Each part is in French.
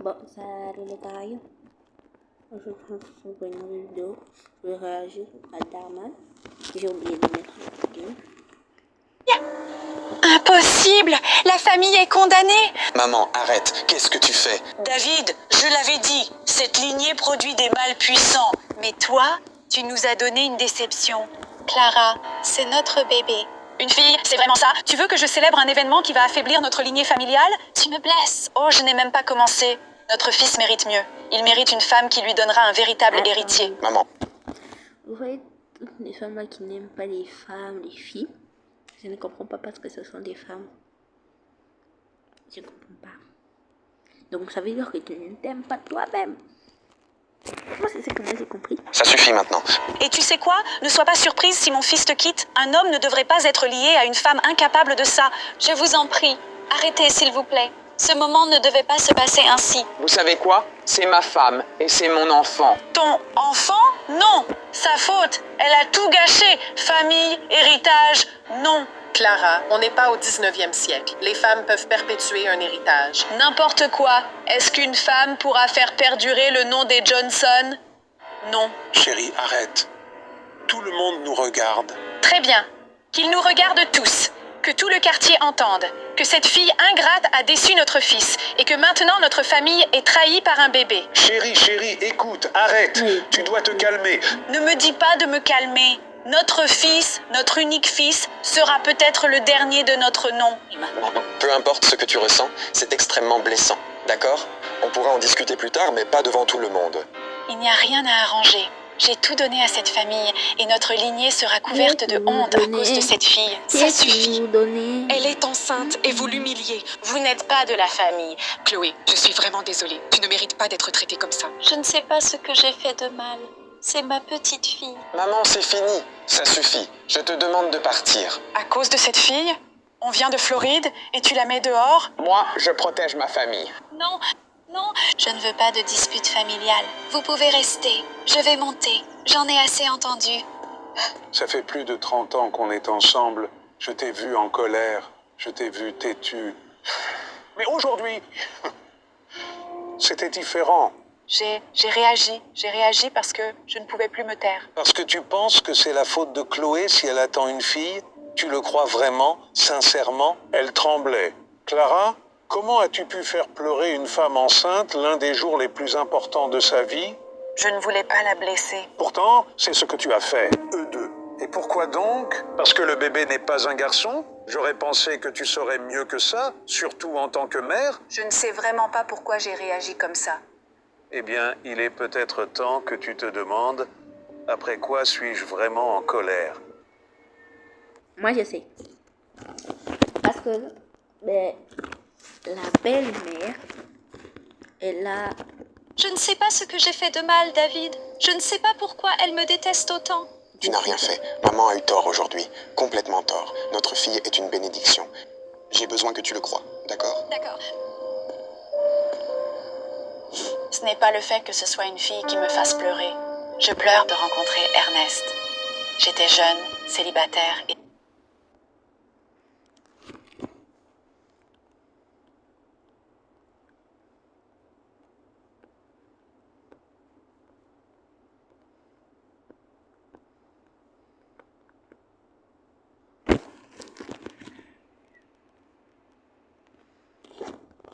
bon, salut les gars. Aujourd'hui, on se retrouve pour une nouvelle vidéo. Je vais réagir à Darman. J'ai oublié de mettre la vidéo. Impossible! La famille est condamnée! Maman, arrête, qu'est-ce que tu fais? David, je l'avais dit, cette lignée produit des mâles puissants. Mais toi, tu nous as donné une déception. Clara, c'est notre bébé. Une fille, c'est vraiment ça? Tu veux que je célèbre un événement qui va affaiblir notre lignée familiale? Tu me blesses. Oh, je n'ai même pas commencé. Notre fils mérite mieux. Il mérite une femme qui lui donnera un véritable héritier. Maman. Vous voyez toutes les femmes là qui n'aiment pas les femmes, les filles. Je ne comprends pas parce que ce sont des femmes. Je ne comprends pas. Donc ça veut dire que tu ne t'aimes pas toi-même. Moi c'est ce que moi j'ai compris. Ça suffit maintenant. Et tu sais quoi? Ne sois pas surprise si mon fils te quitte. Un homme ne devrait pas être lié à une femme incapable de ça. Je vous en prie, arrêtez s'il vous plaît. Ce moment ne devait pas se passer ainsi. Vous savez quoi? C'est ma femme et c'est mon enfant. Ton enfant? Non, sa faute. Elle a tout gâché. Famille, héritage, non. Clara, on n'est pas au 19e siècle. Les femmes peuvent perpétuer un héritage. N'importe quoi. Est-ce qu'une femme pourra faire perdurer le nom des Johnson? Non. Chérie, arrête. Tout le monde nous regarde. Très bien. Qu'ils nous regardent tous. Que tout le quartier entende. Que cette fille ingrate a déçu notre fils. Et que maintenant notre famille est trahie par un bébé. Chérie, écoute, arrête. Oui. Tu dois te calmer. Ne me dis pas de me calmer. Notre fils, notre unique fils, sera peut-être le dernier de notre nom. Peu importe ce que tu ressens, c'est extrêmement blessant, d'accord? On pourra en discuter plus tard, mais pas devant tout le monde. Il n'y a rien à arranger. J'ai tout donné à cette famille et notre lignée sera couverte de honte à cause de cette fille. Ça suffit. Elle est enceinte et vous l'humiliez. Vous n'êtes pas de la famille. Chloé, je suis vraiment désolée. Tu ne mérites pas d'être traitée comme ça. Je ne sais pas ce que j'ai fait de mal. C'est ma petite fille. Maman, c'est fini. Ça suffit. Je te demande de partir. À cause de cette fille? On vient de Floride et tu la mets dehors? Moi, je protège ma famille. Non, non, je ne veux pas de dispute familiale. Vous pouvez rester. Je vais monter. J'en ai assez entendu. Ça fait plus de 30 ans qu'on est ensemble. Je t'ai vu en colère. Je t'ai vu têtu. Mais aujourd'hui, c'était différent. J'ai réagi parce que je ne pouvais plus me taire. Parce que tu penses que c'est la faute de Chloé si elle attend une fille? Tu le crois vraiment, sincèrement? Elle tremblait. Clara, comment as-tu pu faire pleurer une femme enceinte l'un des jours les plus importants de sa vie? Je ne voulais pas la blesser. Pourtant, c'est ce que tu as fait, eux deux. Et pourquoi donc? Parce que le bébé n'est pas un garçon? J'aurais pensé que tu saurais mieux que ça, surtout en tant que mère. Je ne sais vraiment pas pourquoi j'ai réagi comme ça. Eh bien, il est peut-être temps que tu te demandes après quoi suis-je vraiment en colère? Moi je sais. Parce que la belle-mère, elle a... Je ne sais pas ce que j'ai fait de mal, David. Je ne sais pas pourquoi elle me déteste autant. Tu n'as rien fait. Maman a eu tort aujourd'hui. Complètement tort. Notre fille est une bénédiction. J'ai besoin que tu le crois, d'accord? D'accord. Ce n'est pas le fait que ce soit une fille qui me fasse pleurer. Je pleure de rencontrer Ernest. J'étais jeune, célibataire et...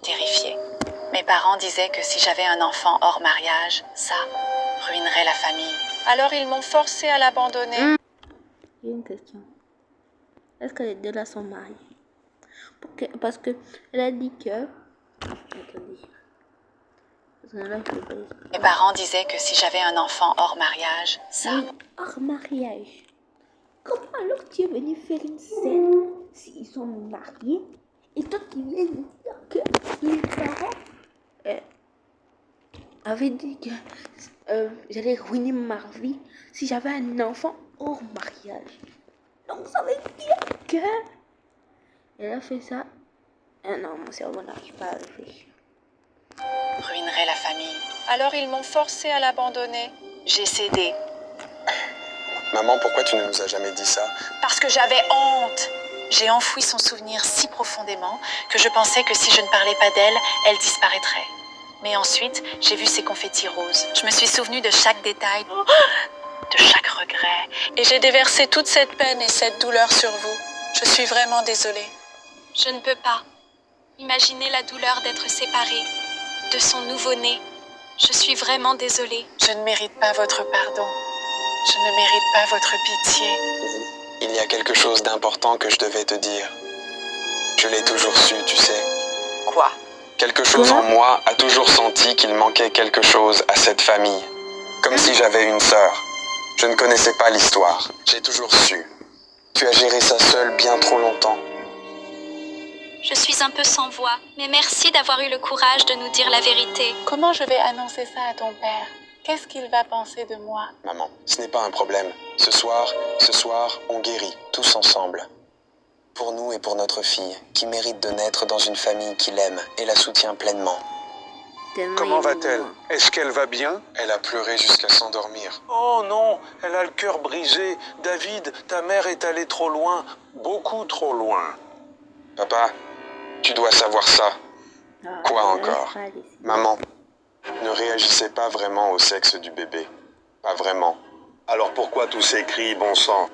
terrifiée. Mes parents disaient que si j'avais un enfant hors mariage, ça ruinerait la famille. Alors ils m'ont forcée à l'abandonner. J'ai une question. Est-ce que les deux là sont mariés? Parce que elle a dit que... Attendez. Parce que là, je peux pas expliquer. Mes parents disaient que si j'avais un enfant hors mariage, ça... Oui, hors mariage. Comment alors tu es venu faire une scène s'ils sont mariés et toi qui viens de dire que les parents avaient dit que j'allais ruiner ma vie si j'avais un enfant hors mariage. Donc ça veut dire que elle a fait ça. Non, mon cerveau n'arrive pas à réfléchir. ruinerait la famille. Alors ils m'ont forcée à l'abandonner. J'ai cédé. Maman, pourquoi tu ne nous as jamais dit ça? Parce que j'avais honte. J'ai enfoui son souvenir si profondément que je pensais que si je ne parlais pas d'elle, elle disparaîtrait. Mais ensuite, j'ai vu ces confettis roses. Je me suis souvenue de chaque détail, de chaque regret. Et j'ai déversé toute cette peine et cette douleur sur vous. Je suis vraiment désolée. Je ne peux pas. Imaginez la douleur d'être séparée de son nouveau-né. Je suis vraiment désolée. Je ne mérite pas votre pardon. Je ne mérite pas votre pitié. Il y a quelque chose d'important que je devais te dire. Je l'ai toujours su, tu sais. Quoi? Quelque chose en moi a toujours senti qu'il manquait quelque chose à cette famille. Comme si j'avais une sœur. Je ne connaissais pas l'histoire. J'ai toujours su. Tu as géré ça seule bien trop longtemps. Je suis un peu sans voix, mais merci d'avoir eu le courage de nous dire la vérité. Comment je vais annoncer ça à ton père? Qu'est-ce qu'il va penser de moi? Maman, ce n'est pas un problème. Ce soir, on guérit, tous ensemble. Pour nous et pour notre fille, qui mérite de naître dans une famille qui l'aime et la soutient pleinement. Tellement Comment émouvant. va-t-elle? Est-ce qu'elle va bien? Elle a pleuré jusqu'à s'endormir. Oh non, elle a le cœur brisé. David, ta mère est allée trop loin, beaucoup trop loin. Papa, tu dois savoir ça. Ah, Quoi je encore? vais pas laisser. Maman ne réagissait pas vraiment au sexe du bébé. Pas vraiment. Alors pourquoi tous ces cris, bon sang?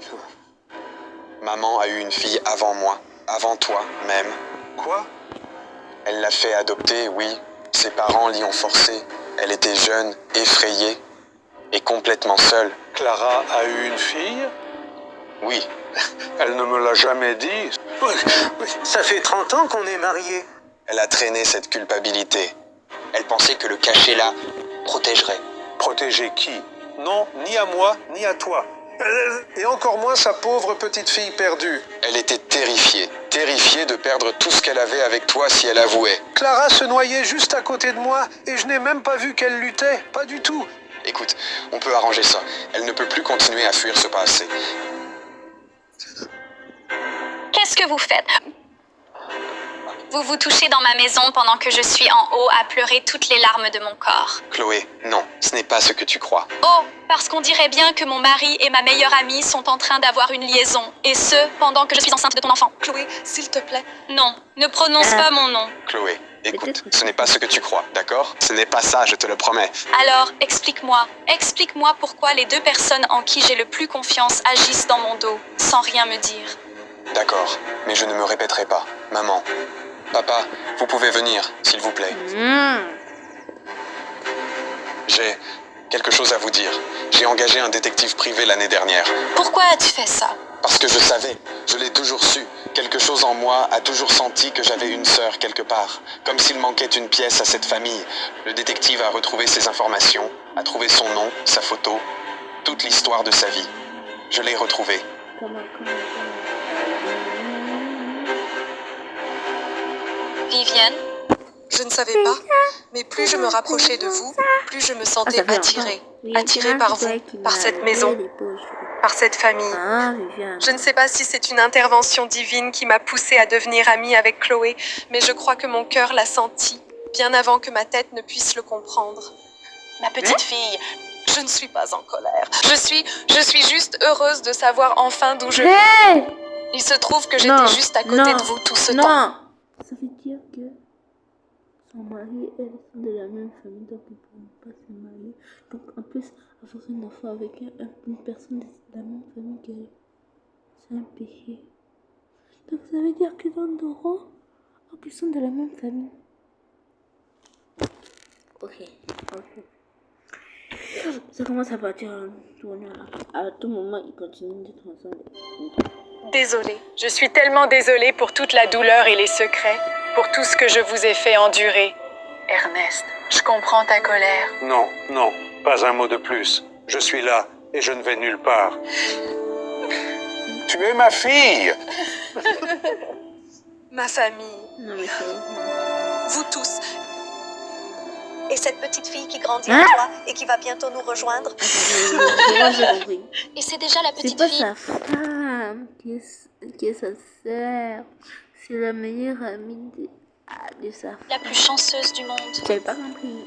Maman a eu une fille avant moi, avant toi même. Quoi? Elle l'a fait adopter, oui. Ses parents l'y ont forcé. Elle était jeune, effrayée et complètement seule. Clara a eu une fille? Oui, Elle ne me l'a jamais dit. Oui, ça fait 30 ans qu'on est mariés. elle a traîné cette culpabilité. Elle pensait que le cacher là protégerait. Protéger qui? Non, ni à moi, ni à toi. Et encore moins sa pauvre petite fille perdue. Elle était terrifiée. Terrifiée de perdre tout ce qu'elle avait avec toi si elle avouait. Clara se noyait juste à côté de moi et je n'ai même pas vu qu'elle luttait. Pas du tout. Écoute, on peut arranger ça. Elle ne peut plus continuer à fuir ce passé. Qu'est-ce que vous faites? Vous vous touchez dans ma maison pendant que je suis en haut à pleurer toutes les larmes de mon corps. Chloé, non, ce n'est pas ce que tu crois. Oh, parce qu'on dirait bien que mon mari et ma meilleure amie sont en train d'avoir une liaison. Et ce, pendant que je suis enceinte de ton enfant. Chloé, s'il te plaît. Non, ne prononce pas mon nom. Chloé, écoute, Peut-être que ce n'est pas ce que tu crois, d'accord? Ce n'est pas ça, je te le promets. Alors, explique-moi. Explique-moi pourquoi les deux personnes en qui j'ai le plus confiance agissent dans mon dos, sans rien me dire. D'accord, mais je ne me répéterai pas. Maman, papa, vous pouvez venir, s'il vous plaît. J'ai quelque chose à vous dire. J'ai engagé un détective privé l'année dernière. Pourquoi as-tu fait ça? Parce que je savais, je l'ai toujours su. Quelque chose en moi a toujours senti que j'avais une sœur quelque part. Comme s'il manquait une pièce à cette famille. Le détective a retrouvé ses informations, a trouvé son nom, sa photo, toute l'histoire de sa vie. Je l'ai retrouvée. Comment? Vivienne? Je ne savais pas, mais plus je me rapprochais de vous, plus je me sentais ça fait attirée. longtemps. Attirée par vous, par cette maison, par cette famille. Ah, Viviane. Je ne sais pas si c'est une intervention divine qui m'a poussée à devenir amie avec Chloé, mais je crois que mon cœur l'a senti, bien avant que ma tête ne puisse le comprendre. Ma petite fille, je ne suis pas en colère. Je suis juste heureuse de savoir enfin d'où je viens. Hey! Il se trouve que j'étais Non, juste à côté non, de vous tout ce temps. Non! Ça veut dire que son mari et elle sont de la même famille, donc ils ne pourront pas se marier. Donc en plus, avoir un enfant avec une personne de la même famille qu'elle, c'est un péché. Donc ça veut dire que dans Doro, ils sont de la même famille. Ok. Ça commence à partir en tournant là. À tout moment, ils continuent d'être ensemble. Désolée. Je suis tellement désolée pour toute la douleur et les secrets, pour tout ce que je vous ai fait endurer. Ernest, je comprends ta colère. Non, non, pas un mot de plus. Je suis là et je ne vais nulle part. Tu es ma fille! Ma famille, Non mais c'est... vous tous. Et cette petite fille qui grandit Hein? en toi et qui va bientôt nous rejoindre. Moi j'ai compris. Et c'est déjà la C'est petite pas fille. sa femme qui est sa sœur. C'est la meilleure amie de sa femme. La plus chanceuse du monde. J'avais pas compris.